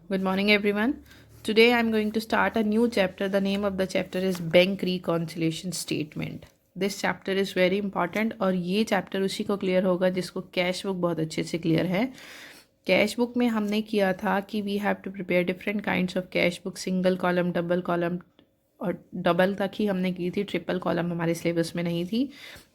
Good morning, everyone. Today I'm going to start a new chapter. The name of the chapter is Bank Reconciliation Statement. This chapter is very important और ये chapter उसी को clear होगा जिसको cash book बहुत अच्छे से clear है. कैश बुक में हमने किया था कि we have to prepare different kinds of cash book, single column, double column, और डबल तक ही हमने की थी, ट्रिपल कॉलम हमारे सिलेबस में नहीं थी.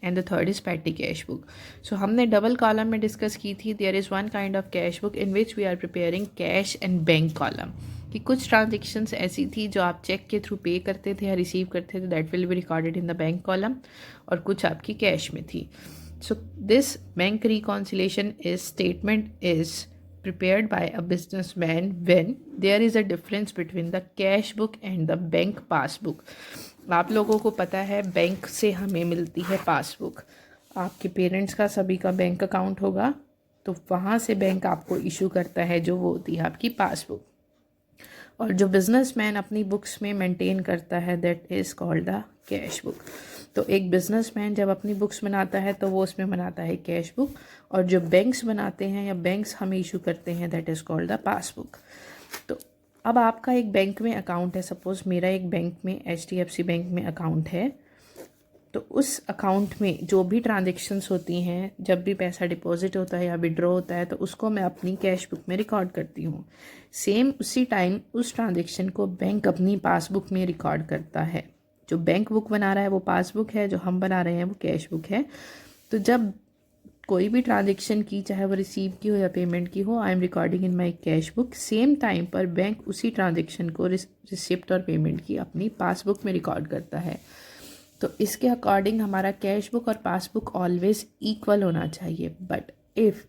And the third is petty cash book. So हमने डबल कॉलम में डिस्कस की थी. There is one kind of cash book in which we are preparing cash and bank column. कि कुछ ट्रांजेक्शन्स ऐसी थी जो आप चेक के थ्रू पे करते थे या रिसीव करते थे, that will be recorded in the bank column, और कुछ आपकी कैश में थी. So this bank reconciliation is statement is prepared by a businessman when there is a difference between the cash book and the bank passbook. आप लोगों को पता है बैंक से हमें मिलती है पासबुक. आपके पेरेंट्स का सभी का बैंक अकाउंट होगा, तो वहाँ से बैंक आपको इशू करता है जो वो होती है आपकी पासबुक. और जो बिजनेसमैन अपनी बुक्स में मेंटेन करता है that is called the cash book. तो एक बिजनेसमैन जब अपनी बुक्स बनाता है तो वो उसमें बनाता है कैश बुक, और जो बैंक्स बनाते हैं या बैंक्स हमें इशू करते हैं that is called the passbook. तो अब आपका एक बैंक में अकाउंट है. सपोज़ मेरा एक बैंक में HDFC बैंक में अकाउंट है. तो उस अकाउंट में जो भी ट्रांजेक्शन्स होती हैं, जब भी पैसा डिपॉजिट होता है या विड्रॉ होता है, तो उसको मैं अपनी कैश बुक में रिकॉर्ड करती हूँ. सेम उसी टाइम उस ट्रांजेक्शन को बैंक अपनी पासबुक में रिकॉर्ड करता है. जो बैंक बुक बना रहा है वो पासबुक है, जो हम बना रहे हैं वो कैश बुक है. तो जब कोई भी ट्रांजेक्शन की, चाहे वो रिसीव की हो या पेमेंट की हो, I am recording in my cash book. Same time पर बैंक उसी ट्रांजेक्शन को रिसिप्ट और पेमेंट की अपनी पासबुक में रिकॉर्ड करता है. तो इसके अकॉर्डिंग हमारा कैश बुक और पासबुक ऑलवेज इक्वल होना चाहिए. But if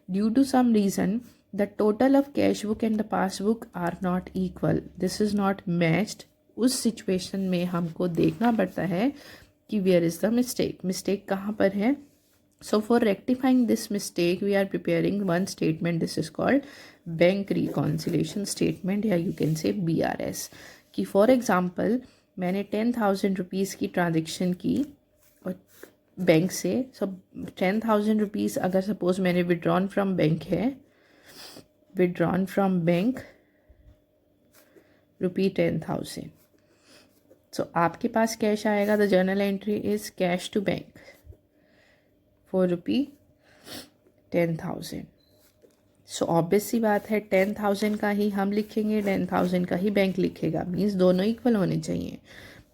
due to some reason the total of cash book and the passbook are not equal, this is not matched, उस सिचुएशन में हमको देखना पड़ता है कि where is the mistake. Mistake कहाँ पर है. So for rectifying this mistake, we are preparing one statement. This is called Bank Reconciliation Statement, या you can say BRS. कि for example मैंने 10,000 रुपीज़ की ट्रांजेक्शन की और बैंक से. सब 10,000 रुपीज़ अगर सपोज़ मैंने विड्रॉन फ्रॉम बैंक है, विड्रॉन फ्रॉम बैंक ₹10,000. सो आपके पास कैश आएगा. The journal entry is cash to bank for ₹10,000. So obvious सी बात है 10,000 का ही हम लिखेंगे, 10,000 का ही बैंक लिखेगा. मीन्स दोनों इक्वल होने चाहिए.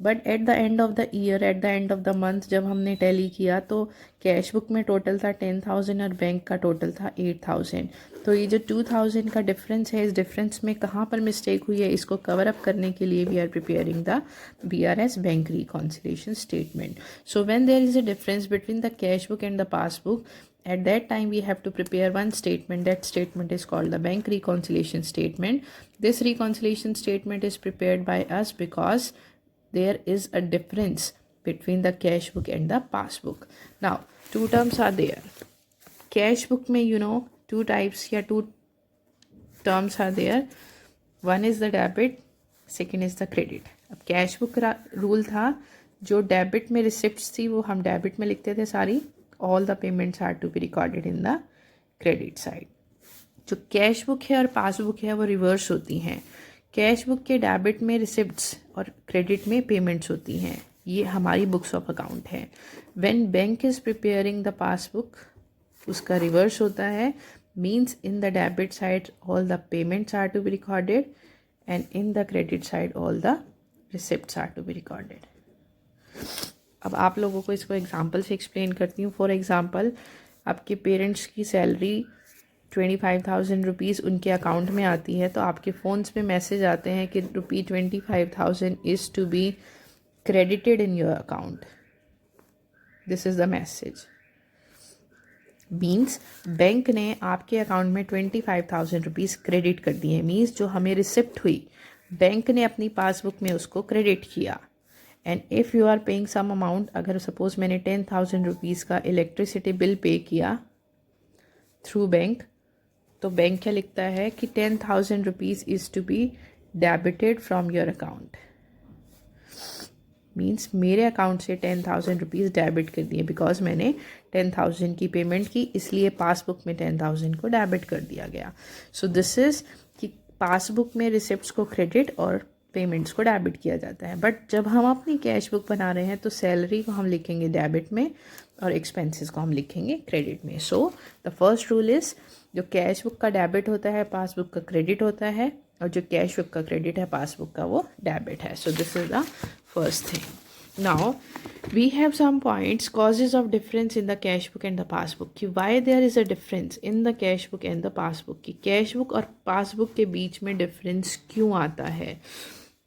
But at the end of the year, at the end of the month जब हमने टैली किया तो कैश बुक में टोटल था 10,000 और बैंक का टोटल था 8,000. तो ये जो 2,000 का डिफरेंस है, इस डिफरेंस में कहाँ पर मिस्टेक हुई है, इसको कवर अप करने के लिए we are preparing the BRS bank reconciliation statement. So when there is a difference between the cash book and the passbook, at that time we have to prepare one statement. That statement is called the bank reconciliation statement. This reconciliation statement is prepared by us because there is a difference between the cash book and the passbook. Now two terms are there. Cash book में two types या two terms are there. One is the debit, second is the credit. अब cash book का rule था, जो debit में receipts थी वो हम डेबिट में लिखते थे सारी. All the payments are to be recorded in the credit side. जो कैश बुक है और पासबुक है वो रिवर्स होती हैं. कैश बुक के डेबिट में रिसिप्ट्स और क्रेडिट में पेमेंट्स होती हैं. ये हमारी बुक्स ऑफ अकाउंट है. When bank is preparing the passbook, उसका रिवर्स होता है. Means in the debit side all the payments are to be recorded and in the credit side all the receipts are to be recorded. अब आप लोगों को इसको example से explain करती हूँ. फॉर एग्जांपल आपके पेरेंट्स की सैलरी 25,000 रुपीज़ उनके अकाउंट में आती है, तो आपके फ़ोन्स में मैसेज आते हैं कि ₹25,000 is to be credited in your account. This is the message. Means bank ने आपके अकाउंट में 25,000 रुपीज़ क्रेडिट कर दिए. मीन्स जो हमें रिसिप्ट हुई, बैंक ने अपनी पासबुक में उसको क्रेडिट किया. And if you are paying some amount, अगर सपोज़ मैंने 10,000 रुपीज़ का इलेक्ट्रिसिटी बिल पे किया थ्रू बैंक, तो बैंक क्या लिखता है कि 10,000 rupees is to be debited from your account. Means मेरे अकाउंट से 10,000 रुपीज़ डेबिट कर दिए बिकॉज मैंने 10,000 की पेमेंट की, इसलिए पासबुक में 10,000 को डेबिट कर दिया गया. सो दिस इज़ कि पासबुक में रिसिप्ट्स को क्रेडिट और पेमेंट्स को डेबिट किया जाता है, बट जब हम अपनी कैश बुक बना रहे हैं तो सैलरी को हम लिखेंगे डेबिट में और एक्सपेंसेस को हम लिखेंगे क्रेडिट में. So the first rule is, जो कैश बुक का डेबिट होता है पासबुक का क्रेडिट होता है, और जो कैश बुक का क्रेडिट है पासबुक का वो डेबिट है. सो this is the first thing. Now we have some points, causes of difference in the cash book and the passbook, कि why there is a difference in the cash book and the passbook, कि cash book और passbook के बीच में difference क्यों आता है.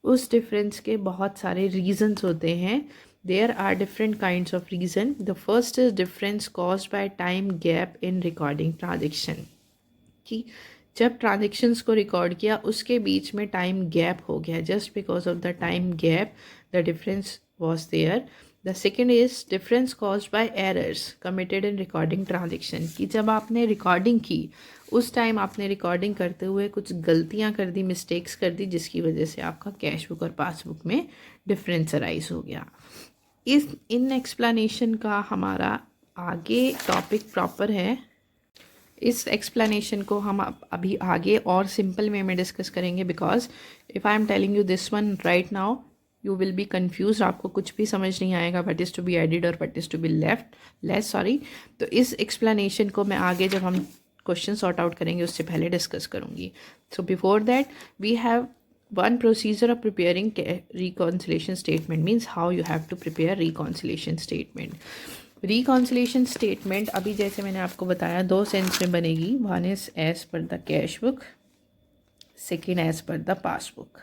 उस difference के बहुत सारे reasons होते हैं. There are different kinds of reason. The first is difference caused by time gap in recording transaction, कि जब ट्रांजेक्शन्स को रिकॉर्ड किया उसके बीच में टाइम गैप हो गया. Just because of the time gap the difference was there. The second is difference caused by errors committed in recording transaction, कि जब आपने रिकॉर्डिंग की उस टाइम आपने रिकॉर्डिंग करते हुए कुछ गलतियां कर दी, मिस्टेक्स कर दी, जिसकी वजह से आपका कैश बुक और पासबुक में डिफरेंस अराइज हो गया. इन एक्सप्लेनेशन का हमारा आगे टॉपिक प्रॉपर है. इस एक्सप्लेनेशन को हम अभी आगे और सिंपल वे में डिस्कस करेंगे, because if I am telling you this one right now you will be confuse. आपको कुछ भी समझ नहीं आएगा what is to be added और what is to be less sorry. तो इस एक्सप्लेनेशन को मैं आगे जब हम क्वेश्चन सॉर्ट आउट करेंगे उससे पहले डिस्कस करूँगी. So before that we have one procedure of preparing reconciliation statement, means how you have to prepare reconciliation statement. reconciliation statement अभी जैसे मैंने आपको बताया दो सेंस में बनेगी. One is as per the cash book, second as per the passbook.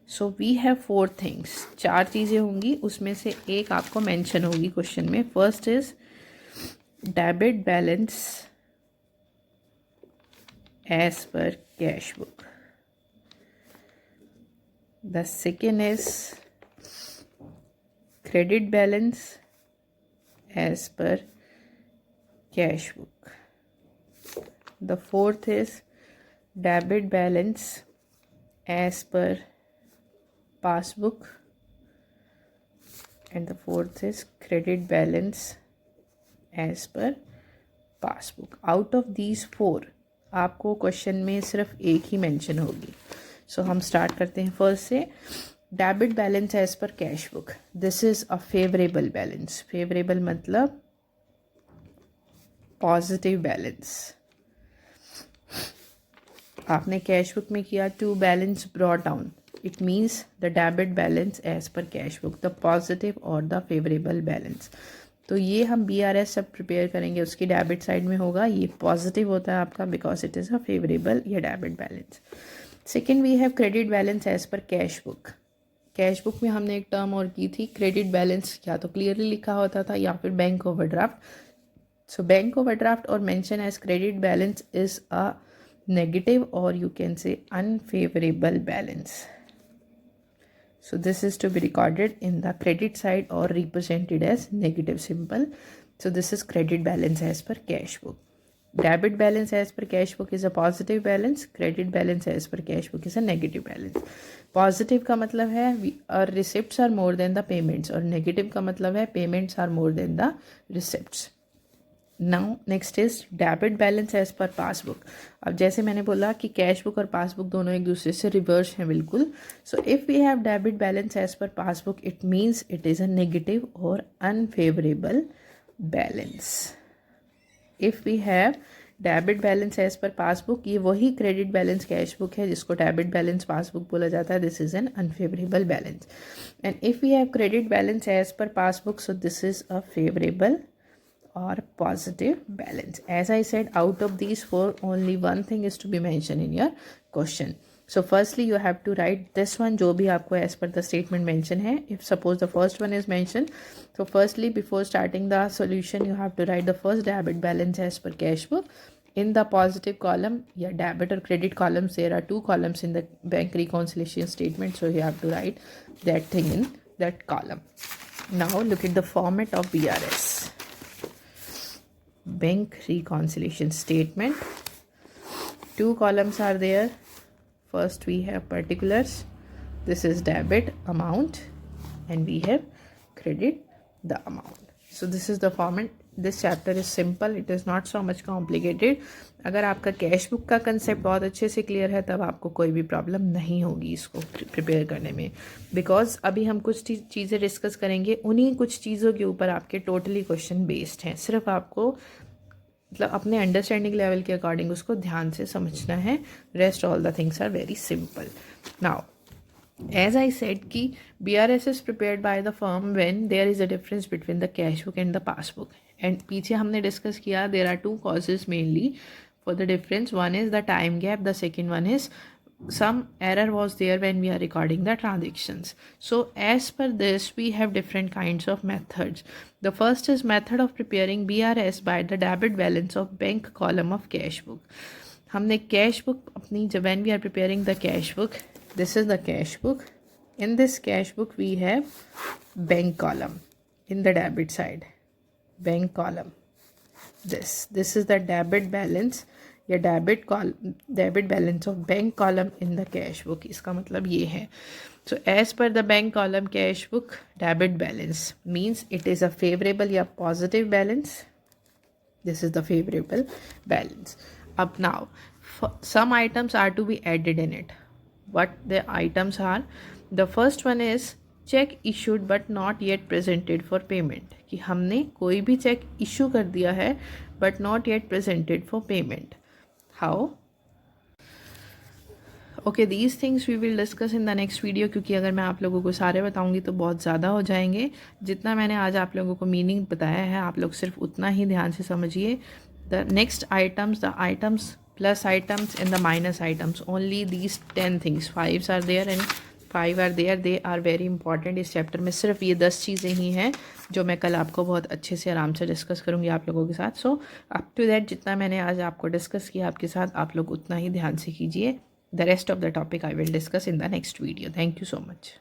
So we have 4 things, 4 चीज़ें होंगी, उसमें से एक आपको मेंशन होगी क्वेश्चन में. First is debit balance as per cash book. The second is credit balance as per cash book. The fourth is debit balance as per passbook. And the fourth is credit balance as per passbook. Out of these 4 आपको question में सिर्फ एक ही mention होगी. सो हम start करते हैं first से. Debit balance as per cash book, this is a favourable balance. Favourable मतलब पॉजिटिव बैलेंस. आपने कैश बुक में किया to balance brought down, it means the debit balance as per cash book, the positive और the favourable balance. तो ये हम BRS सब prepare करेंगे, उसकी डेबिट साइड में होगा. ये पॉजिटिव होता है आपका because it is a favourable या debit balance. Second we have credit balance as per cash book. Cash book में हमने एक टर्म और की थी, क्रेडिट बैलेंस या तो क्लियरली लिखा होता था या फिर bank overdraft. So bank overdraft और mention as credit balance is a negative और you can say unfavourable balance. So this is to be recorded in the credit side or represented as negative symbol. So this is credit balance as per cash book. Debit balance as per cash book is a positive balance. Credit balance as per cash book is a negative balance. Positive का मतलब है our receipts are more than the payments, और negative का मतलब है payments are more than the receipts. Now next is debit balance as per passbook. अब जैसे मैंने बोला कि कैश बुक और पासबुक दोनों एक दूसरे से रिवर्स हैं बिल्कुल. So if we have debit balance as per passbook it means it is a negative और unfavourable balance. If we have debit balance as per passbook, ये वही क्रेडिट बैलेंस कैश बुक है जिसको डेबिट बैलेंस पासबुक बोला जाता है. This is an unfavourable balance. And if we have credit balance as per passbook, so this is a favourable or positive balance. As I said, out of these 4 only one thing is to be mentioned in your question. So firstly you have to write this one जो भी आपको as per the statement mention है. If suppose the first one is mentioned, so firstly before starting the solution you have to write the first debit balance as per cash book. In the positive column या debit or credit columns there are 2 columns in the bank reconciliation statement, so you have to write that thing in that column. Now look at the format of BRS. Bank reconciliation statement. 2 columns are there. First we have particulars, this is debit amount, and we have credit the amount. So this is the format this chapter is simple, it is not so much complicated. अगर आपका cash book का concept बहुत अच्छे से clear है तब आपको कोई भी प्रॉब्लम नहीं होगी इसको प्रिपेयर करने में. बिकॉज अभी हम कुछ चीज़ें डिस्कस करेंगे, उन्हीं कुछ चीज़ों के ऊपर आपके टोटली क्वेश्चन बेस्ड हैं. सिर्फ आपको मतलब अपने अंडरस्टैंडिंग लेवल के अकॉर्डिंग उसको ध्यान से समझना है. Rest all the things are very simple. Now as I said कि BRS is prepared by the firm when there is a difference between the cash book and the passbook. And पीछे हमने discuss किया there are two causes mainly for the difference. One is the time gap, the second one is some error was there when we are recording the transactions. So as per this we have different kinds of methods. The first is method of preparing BRS by the debit balance of bank column of cash book. हमने cash book अपनी जब when we are preparing the cash book, this is the cash book. In this cash book we have bank column in the debit side, bank column. This is the debit balance या debit balance of bank column in the cash book. इसका मतलब ये है. So as per the bank column cash book debit balance means it is a favorable या positive balance. This is the favorable balance. Up now some items are to be added in it. What the items are? The first one is check issued but not yet presented for payment. कि हमने कोई भी check issue कर दिया है but not yet presented for payment. How? Okay, these things we will discuss in the next video. क्योंकि अगर मैं आप लोगों को सारे बताऊंगी तो बहुत ज़्यादा हो जाएंगे. जितना मैंने आज आप लोगों को मीनिंग बताया है आप लोग सिर्फ उतना ही ध्यान से समझिए. The next items, the items plus items and the minus items, only these 10 things, 5s are there and 5 are there, they are very important. इस चैप्टर में सिर्फ ये 10 चीज़ें ही हैं जो मैं कल आपको बहुत अच्छे से आराम से डिस्कस करूँगी आप लोगों के साथ. सो अप टू दैट जितना मैंने आज आपको डिस्कस किया आपके साथ आप लोग उतना ही ध्यान से कीजिए. The rest of the topic I will discuss in the next video. Thank you so much.